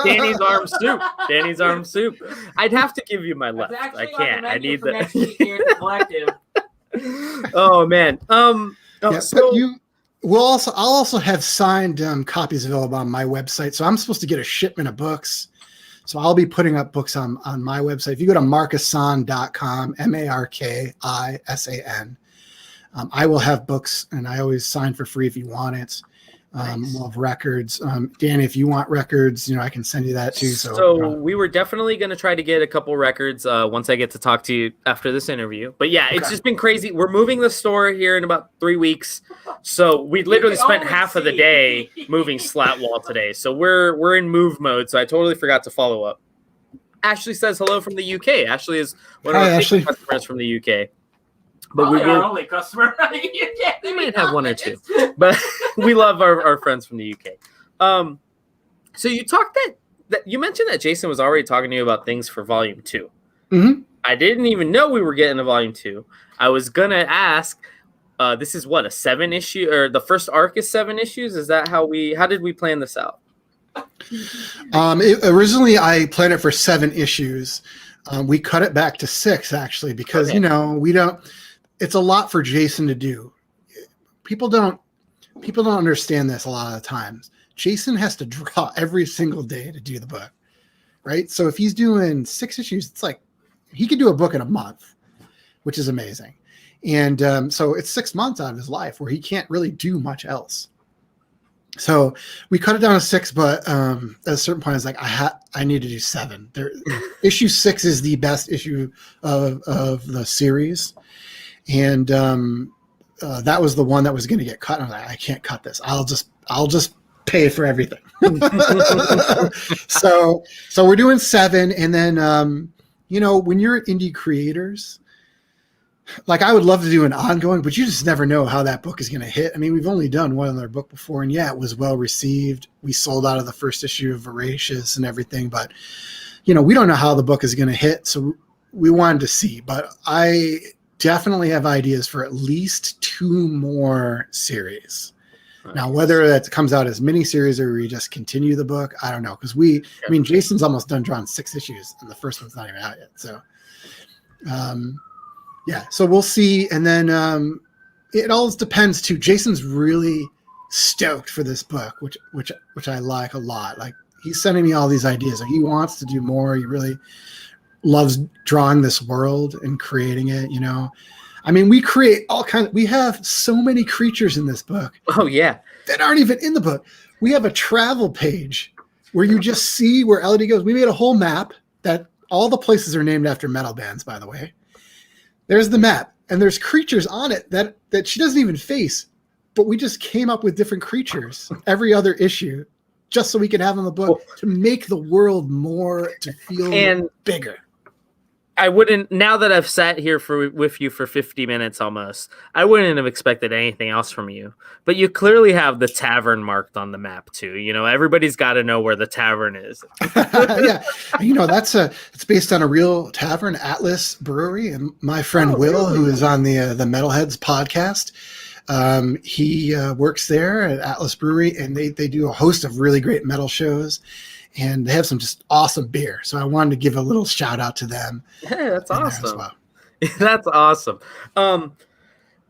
Danny's arm soup. Danny's arm soup. I'd have to give you my left. I can't. I need the collective. Oh man. But I'll also have signed copies available on my website. So I'm supposed to get a shipment of books. So I'll be putting up books on my website. If you go to markisan.com, MARKISAN, I will have books, and I always sign for free if you want it. Nice. We'll have records. Danny, if you want records, I can send you that too. So we were definitely going to try to get a couple records once I get to talk to you after this interview. But yeah, it's just been crazy. We're moving the store here in about 3 weeks. So we literally spent half of the day moving slat wall today. So we're in move mode. So I totally forgot to follow up. Ashley says hello from the UK. Ashley is one of our customers from the UK. But we our only customer. We might have one or two, but we love our friends from the UK. So you talked that you mentioned that Jason was already talking to you about things for volume 2. Mm-hmm. I didn't even know we were getting to volume 2. I was gonna ask. This is what, a 7-issue, or the first arc is 7 issues? Is that how did we plan this out? Originally, I planned it for 7 issues. We cut it back to 6 actually because we don't. It's a lot for Jason to do. People don't understand this a lot of the times. Jason has to draw every single day to do the book, right? So if he's doing 6 issues, it's like he could do a book in a month, which is amazing. And so it's 6 months out of his life where he can't really do much else. So we cut it down to 6, but at a certain point, I was like, I need to do 7. Issue 6 is the best issue of the series. And that was the one that was going to get cut. I'm like, I can't cut this. I'll just pay for everything. So we're doing 7, and then when you're indie creators, like I would love to do an ongoing, but you just never know how that book is going to hit. I mean, we've only done one other book before, and yeah, it was well received. We sold out of the first issue of Voracious and everything, but we don't know how the book is going to hit. So we wanted to see, but I definitely have ideas for at least 2 more series. Nice. Now, whether that comes out as miniseries or we just continue the book, I don't know. Because Jason's almost done drawing 6 issues, and the first one's not even out yet. So, so we'll see. And then it all depends too. Jason's really stoked for this book, which I like a lot. Like he's sending me all these ideas. He wants to do more. He really loves drawing this world and creating it. I mean, we create all kinds. We have so many creatures in this book. Oh yeah, that aren't even in the book. We have a travel page where you just see where Elodie goes. We made a whole map that all the places are named after metal bands, by the way. There's the map, and there's creatures on it that she doesn't even face, but we just came up with different creatures every other issue just so we could have in the book to make the world more to feel bigger. I wouldn't, now that I've sat here with you for 50 minutes almost, I wouldn't have expected anything else from you. But you clearly have the tavern marked on the map too. Everybody's got to know where the tavern is. Yeah, it's based on a real tavern, Atlas Brewery, and my friend Will, really? Who is on the Metalheads podcast. He works there at Atlas Brewery, and they do a host of really great metal shows. And they have some just awesome beer. So I wanted to give a little shout out to them. Hey, that's awesome. Well. That's awesome.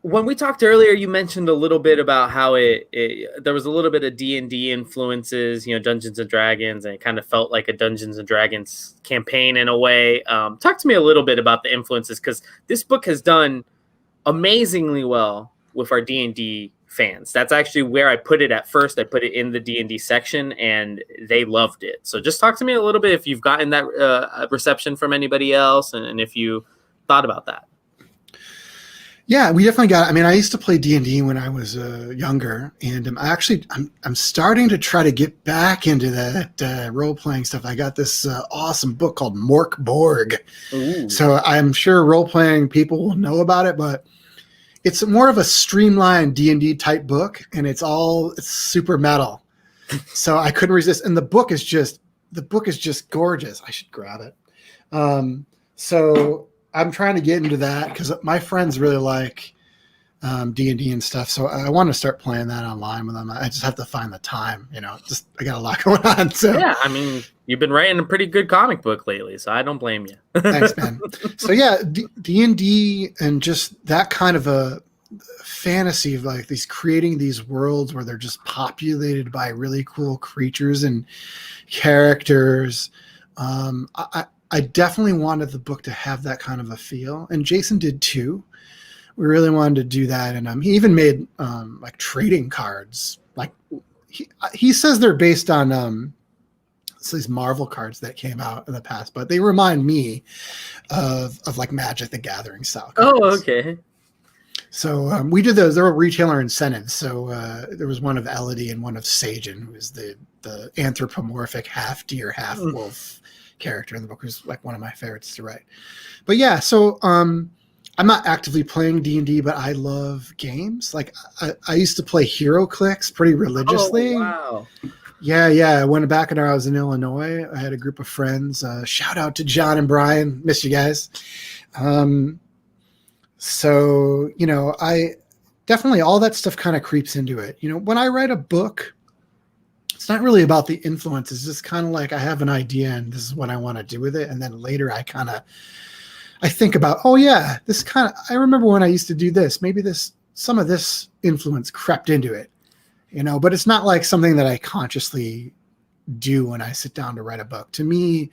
When we talked earlier, you mentioned a little bit about how there was a little bit of D&D influences, Dungeons and Dragons, and it kind of felt like a Dungeons and Dragons campaign in a way. Talk to me a little bit about the influences, because this book has done amazingly well with our D&D fans. That's actually where I put it at first. I put it in the D&D section, and they loved it. So just talk to me a little bit if you've gotten that reception from anybody else, and if you thought about that. Yeah, we definitely got it. I mean, I used to play D&D when I was younger, and I'm starting to try to get back into that role-playing stuff. I got this awesome book called Mork Borg. Ooh. So I'm sure role-playing people will know about it, but it's more of a streamlined D&D type book, and it's super metal. So I couldn't resist. And the book is just gorgeous. I should grab it. So I'm trying to get into that because my friends really like D&D and stuff. So I want to start playing that online with them. I just have to find the time, I got a lot going on. So yeah, I mean, you've been writing a pretty good comic book lately, so I don't blame you. Thanks, man. So yeah, D&D and just that kind of a fantasy of like creating these worlds where they're just populated by really cool creatures and characters. I definitely wanted the book to have that kind of a feel, and Jason did too. We really wanted to do that, and he even made like trading cards. Like he says they're based on these Marvel cards that came out in the past, but they remind me of like Magic the Gathering style cards. Oh, okay. So we did those. There were retailer incentives. So there was one of Elodie and one of Sajin, who is the anthropomorphic half deer, half wolf character in the book, who's like one of my favorites to write. But yeah, so I'm not actively playing D&D, but I love games. Like I used to play HeroClix pretty religiously. Oh, wow. Yeah. When back when I was in Illinois, I had a group of friends. Shout out to John and Brian. Miss you guys. So, I definitely, all that stuff kind of creeps into it. When I write a book, it's not really about the influence. It's just kind of like I have an idea and this is what I want to do with it. And then later I think about, oh yeah, I remember when I used to do this, maybe some of this influence crept into it, but it's not like something that I consciously do when I sit down to write a book. To me,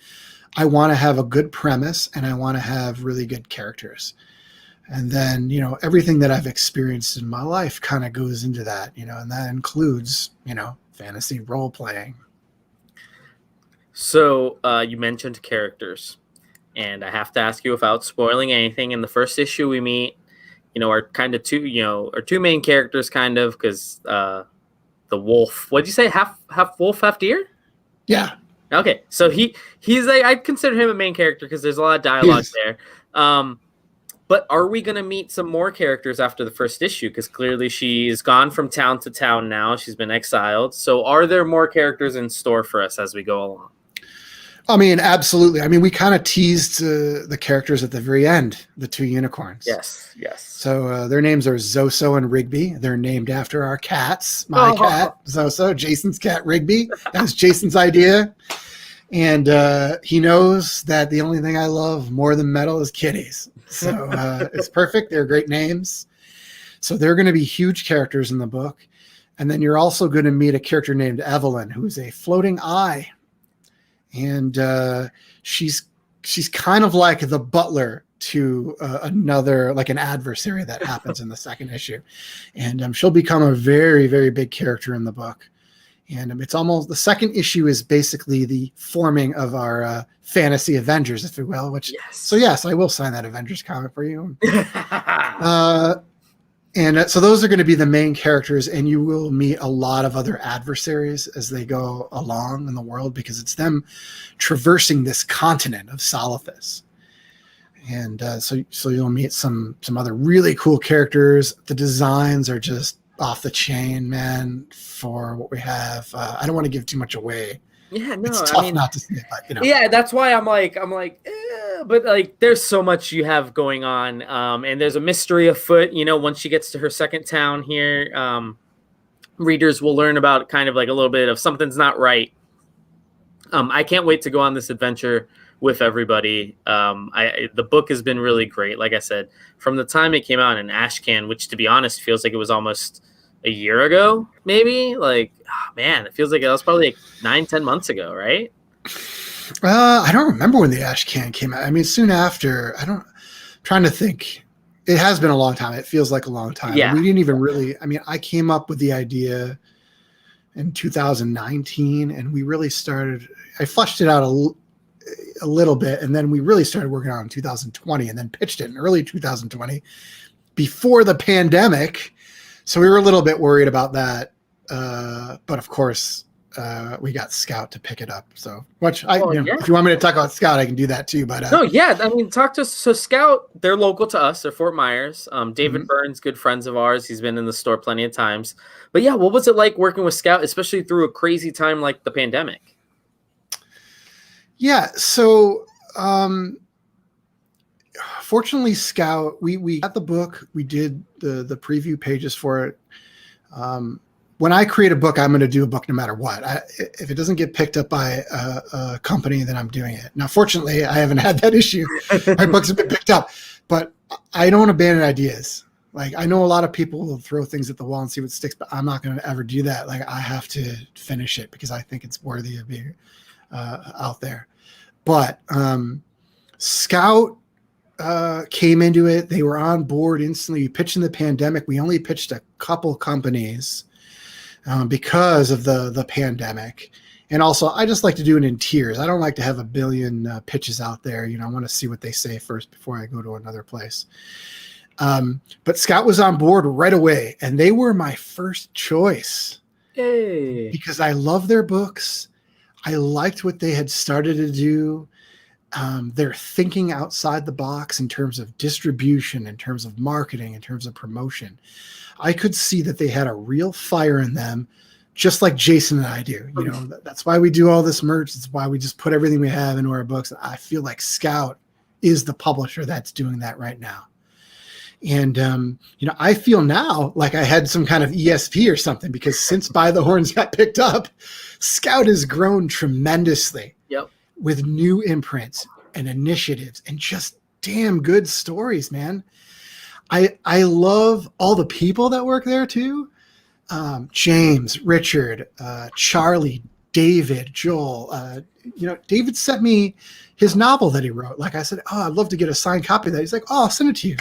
I want to have a good premise and I want to have really good characters. And then, everything that I've experienced in my life kind of goes into that, and that includes, fantasy role playing. So you mentioned characters, and I have to ask you without spoiling anything. In the first issue we meet, our kind of our two main characters, kind of, because the wolf, what'd you say? Half wolf, half deer? Yeah. Okay. So he's I'd consider him a main character because there's a lot of dialogue there. But are we going to meet some more characters after the first issue? Because clearly she's gone from town to town now. She's been exiled. So are there more characters in store for us as we go along? I mean, absolutely. I mean, we kind of teased the characters at the very end, the two unicorns. Yes. So their names are Zoso and Rigby. They're named after our cats. My cat, Zoso, Jason's cat, Rigby. That was Jason's idea. And he knows that the only thing I love more than metal is kitties. So it's perfect. They're great names. So they're going to be huge characters in the book. And then you're also going to meet a character named Evelyn, who's a floating eye. and she's kind of like the butler to another, like an adversary that happens in the second issue, and she'll become a very, very big character in the book. And it's almost, the second issue is basically the forming of our fantasy Avengers, if you will. Which Yes. So yes, I will sign that Avengers comic for you. So those are going to be the main characters, and you will meet a lot of other adversaries as they go along in the world, because it's them traversing this continent of Salathis. And so you'll meet some other really cool characters. The designs are just off the chain, man, for what we have. I don't want to give too much away. Yeah, no, It's tough not to see it, but you know. Yeah, that's why I'm like, but like, there's so much you have going on, and there's a mystery afoot. You know, once she gets to her second town here, readers will learn about kind of like a little bit of something's not right. I can't wait to go on this adventure with everybody. The book has been really great. Like I said, from the time it came out in Ashcan, which to be honest feels like it was almost a year ago, maybe. Like, oh, man, it feels like it was probably like 9-10 months ago, right? I don't remember when the Ashcan came out. I mean, soon after. I'm trying to think. It has been a long time. It feels like a long time. Yeah. We didn't even really. I mean, I came up with the idea in 2019, and we really started. I fleshed it out a little bit, and then we really started working on it in 2020, and then pitched it in early 2020 before the pandemic. So we were a little bit worried about that, but of course we got Scout to pick it up. So if you want me to talk about Scout, I can do that too. But no, yeah, I mean, talk to us. So Scout, they're local to us. They're Fort Myers. David Burns, good friends of ours. He's been in the store plenty of times. But yeah, what was it like working with Scout, especially through a crazy time like the pandemic? Yeah, so fortunately, Scout, we got the book. We did the preview pages for it. When I create a book, I'm going to do a book no matter what. If it doesn't get picked up by a company, then I'm doing it. Now, fortunately, I haven't had that issue. My books have been picked up, but I don't abandon ideas. Like, I know a lot of people will throw things at the wall and see what sticks, but I'm not going to ever do that. Like, I have to finish it because I think it's worthy of being out there. But Scout came into it. They were on board instantly. We pitched in the pandemic. We only pitched a couple companies because of the pandemic. And also, I just like to do it in tiers. I don't like to have a billion pitches out there. You know, I want to see what they say first before I go to another place. But Scout was on board right away, and they were my first choice. Hey. Because I love their books. I liked what they had started to do. They're thinking outside the box in terms of distribution, in terms of marketing, in terms of promotion. I could see that they had a real fire in them, just like Jason and I do. You know, that's why we do all this merch. That's why we just put everything we have into our books. I feel like Scout is the publisher that's doing that right now. And, you know, I feel now like I had some kind of ESP or something, because since By the Horns got picked up, Scout has grown tremendously. Yep. With new imprints and initiatives and just damn good stories, man. I love all the people that work there too. James, Richard, Charlie, David, Joel. You know, David sent me his novel that he wrote. Like I said, I'd love to get a signed copy of that. He's like, I'll send it to you.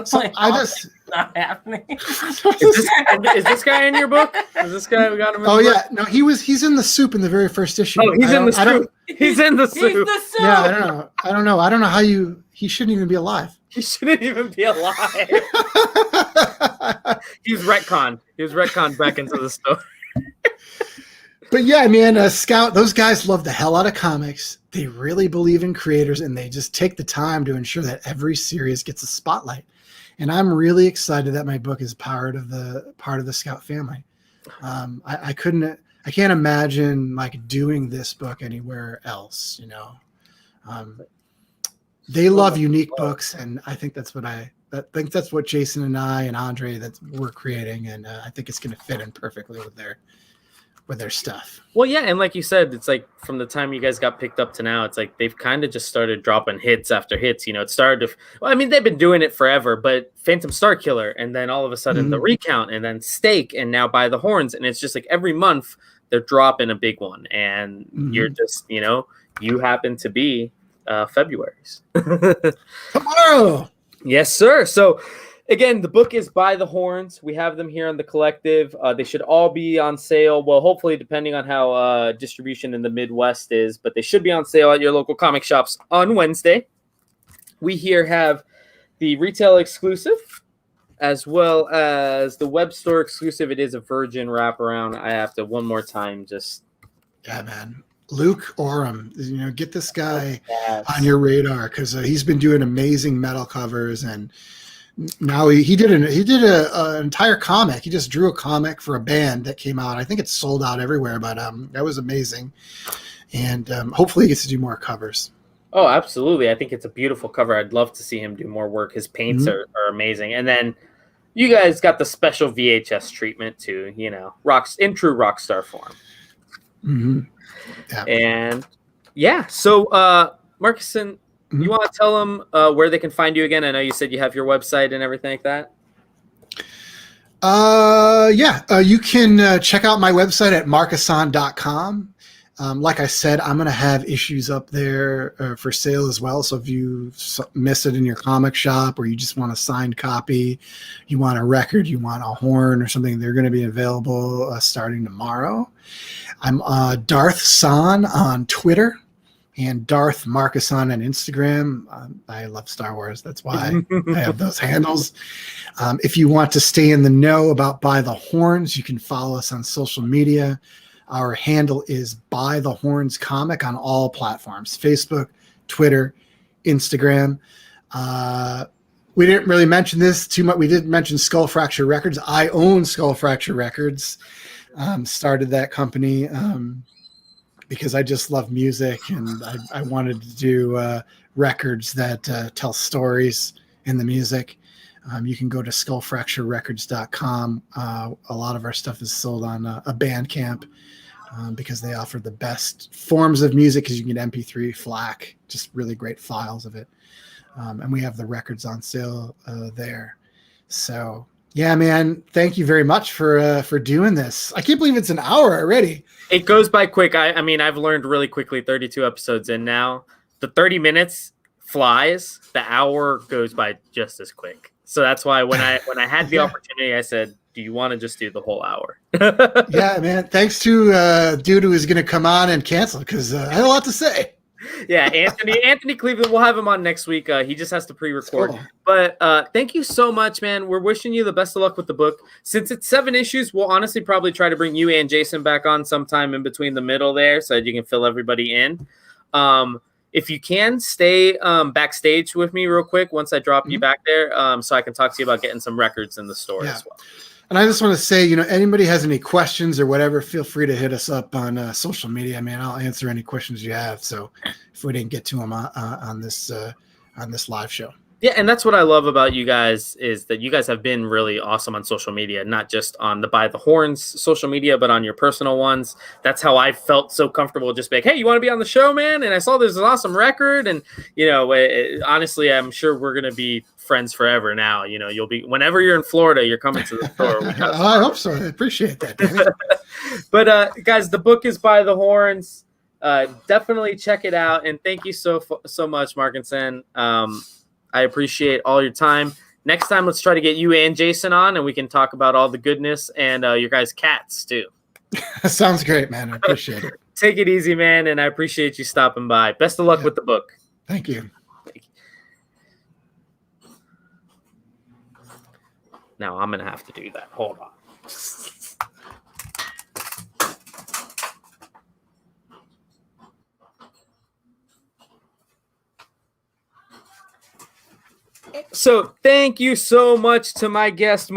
So It's not happening. Is this guy in your book? Is this guy we got him in Oh the yeah, no, he's in the soup in the very first issue. Oh, he's in the soup. He's in the soup. Yeah, I don't know how he shouldn't even be alive. He shouldn't even be alive. He's retconned. He was retconned back into the story. But yeah, man, Scout, those guys love the hell out of comics. They really believe in creators, and they just take the time to ensure that every series gets a spotlight. And I'm really excited that my book is part of the Scout family. I can't imagine like doing this book anywhere else. You know, they love unique books, and I think that's what Jason and I and Andre that we're creating, and I think it's going to fit in perfectly with their stuff. Well, yeah, and like you said, it's like from the time you guys got picked up to now, it's like they've kind of just started dropping hits after hits. You know, it started I mean, they've been doing it forever, but Phantom Star Killer, and then all of a sudden the Recount, and then Stake, and now By the Horns, and it's just like every month they're dropping a big one, and you're just, you happen to be February's. Tomorrow. Yes, sir. So again, the book is By the Horns. We have them here on the collective. They should all be on sale. Well, hopefully, depending on how distribution in the Midwest is, but they should be on sale at your local comic shops on Wednesday. We here have the retail exclusive as well as the web store exclusive. It is a Virgin wraparound. I have to one more time just. Yeah, man. Luke Oram, get this guy on your radar because he's been doing amazing metal covers, and now he did an entire comic. He just drew a comic for a band that came out. I think it's sold out everywhere, but that was amazing, and hopefully he gets to do more covers. Oh, absolutely! I think it's a beautiful cover. I'd love to see him do more work. His paints are amazing, and then you guys got the special VHS treatment too. In true rock star form. Mm-hmm. Yeah. And so Markisan, you want to tell them where they can find you again? I know you said you have your website and everything like that. You can check out my website at markisan.com. Like I said, I'm going to have issues up there for sale as well. So if you miss it in your comic shop, or you just want a signed copy, you want a record, you want a horn or something, they're going to be available starting tomorrow. I'm Darth San on Twitter and Darth Markisan on Instagram. I love Star Wars. That's why I have those handles. If you want to stay in the know about By the Horns, you can follow us on social media. Our handle is By the Horns Comic on all platforms: Facebook, Twitter, Instagram. We didn't really mention this too much. We did mention Skull Fracture Records. I own Skull Fracture Records. Started that company because I just love music, and I wanted to do records that tell stories in the music. You can go to skullfracturerecords.com. A lot of our stuff is sold on a Bandcamp because they offer the best forms of music, because you can get MP3, FLAC, just really great files of it. And we have the records on sale there. So yeah, man, thank you very much for doing this. I can't believe it's an hour already. It goes by quick. I mean, I've learned really quickly, 32 episodes in now. The 30 minutes flies. The hour goes by just as quick. So that's why when I had the opportunity, I said, do you want to just do the whole hour? Yeah, man. Thanks to dude who is going to come on and cancel, because I had a lot to say. Yeah, Anthony Clevland, we'll have him on next week. He just has to pre-record. Cool. But thank you so much, man. We're wishing you the best of luck with the book. Since it's 7 issues, we'll honestly probably try to bring you and Jason back on sometime in between the middle there, so that you can fill everybody in. If you can, stay backstage with me real quick once I drop you back there, so I can talk to you about getting some records in the store as well. And I just want to say, anybody has any questions or whatever, feel free to hit us up on social media, man. I'll answer any questions you have. So if we didn't get to them on this live show. Yeah, and that's what I love about you guys, is that you guys have been really awesome on social media, not just on the By the Horns social media, but on your personal ones. That's how I felt so comfortable, just being, hey, you want to be on the show, man? And I saw there's an awesome record. And, honestly, I'm sure we're going to be friends forever now. You'll be, whenever you're in Florida, you're coming to the store. I hope so. I appreciate that. But guys, the book is By the Horns. Definitely check it out. And thank you so much, Markisan. I appreciate all your time. Next time, let's try to get you and Jason on, and we can talk about all the goodness and your guys' cats too. Sounds great, man. I appreciate it. Take it easy, man, and I appreciate you stopping by. Best of luck with the book. Thank you. Now I'm going to have to do that. Hold on. So thank you so much to my guest, Mark.